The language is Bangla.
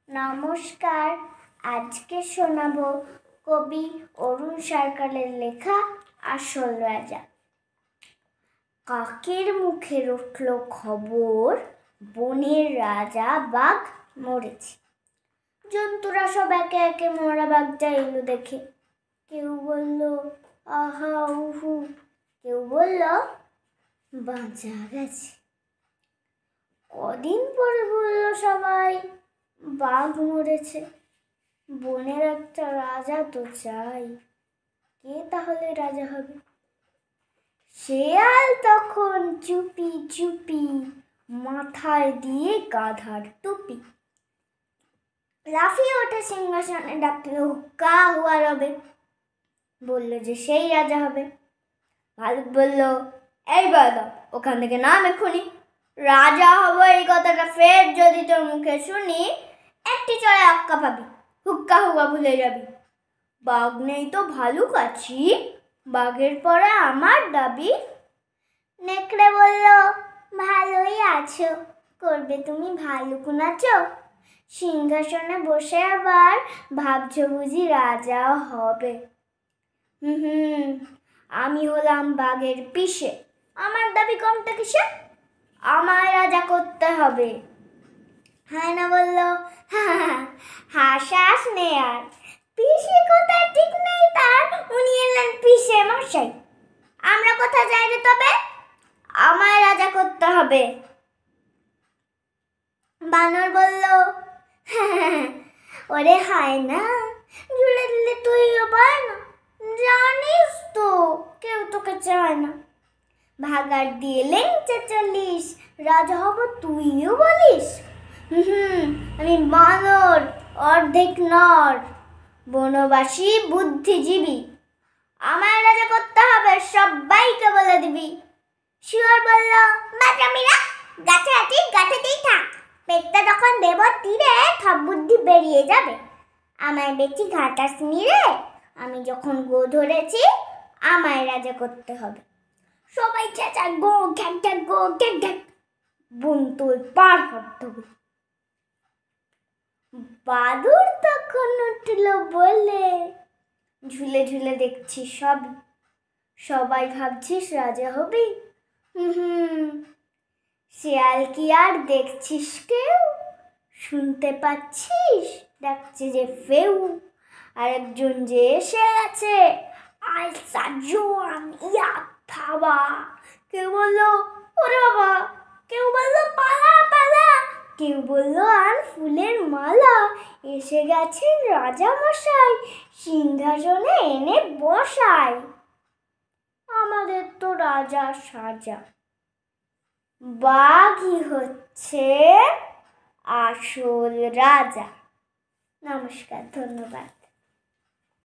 নমস্কার। আজকে শোনাবো কবি অরুণ সরকারের লেখা আসল রাজা। কাকের মুখে উঠল খবর, বনের রাজা বাঘ মরেছে। জন্তুরা সব একে একে মরা বাঘটা এলো দেখে। কেউ বলল আহা উহু, কেউ বলল বাঁচা গেছে। কদিন পরে বলল সবাই বাঘ মরেছে। বনের একটা রাজা তো চাই, কে তাহলে রাজা হবে? শেয়াল তখন চুপি চুপি মাথায় দিয়ে গাধার টুপি লাফিয়ে ওঠে সিংহাসনে, ডাকলো হুক্কা হুয়া রবে, বলল যে সেই রাজা হবে। ভালুক বলল এই বাবা, ওখান থেকে নাম এক্ষুনি। রাজা হব এই কথাটা ফের যদি তোর মুখে শুনি, একটি চড়ে আক্কা পাবি, হুক্কা হুয়া ভুলে যাবি। বাঘ নেই তো ভালুক আছি, বাঘের পরে আমার দাবি। নেকড়ে বলল ভালোই আছো, করবে তুমি ভালুক নাচো? সিংহাসনে বসে আবার ভাবছো বুঝি রাজা হবে? আমি হলাম বাঘের পিসে, আমার দাবি কমটা কিসে? আমায় রাজা করতে হবে। হায়না বলল হাসাস নে আর, পিসে কথা ঠিক নেই তার, উনি এলেন পিসে মশাই। আমরা কোথায় যাই রে তবে? আমায় রাজা করতে হবে। বানর বলল ওরে হায়না, ঝুলে দিলে তুইও পায় না, জানিস তো কেউ তোকে চায় না। ভাগার দিয়ে লেংচা চলিস, রাজা হব তুইও বলিস? আমি বানর, অর্ধেক নর, বনবাসী বুদ্ধিজীবী, আমায় রাজা করতে হবে, সবাইকে বলে দিবি। শিওর বলল বাটামিরা, গাছে আছিস গাছেতেই থাক, পেটটা যখন দেব তীরে সব বুদ্ধি বেরিয়ে যাবে। আমায় বেশি ঘাটাস নিরে, আমি যখন গো ধরেছি আমায় রাজা করতে হবে। সবাই চেঁচা গো ঘ্যাক ঘ্যাক গো ঘ্যাক ঘ্যাক, বুনতুল পার হট্টগোল। বাদুড় তখন উঠল বলে ঝুলে ঝুলে দেখছি সবই, সবাই ভাবছিস রাজা হবি? শিয়াল কি আর দেখছিস কেউ? শুনতে পাচ্ছিস ডাকছে যে ফেউ, আরেকজন যে এসে আছে আই সাজোয়ান ইয়া থাবা। কেউ বলল ওরে বাবা, কেউ বলল পালা পালা, কেউ বলল আর ফুলের মালা, এসে গেছেন রাজা মশাই, সিংহাসনে এনে বসাই। আমাদের তো রাজা সাজা, বাঘই হচ্ছে আসল রাজা। নমস্কার, ধন্যবাদ।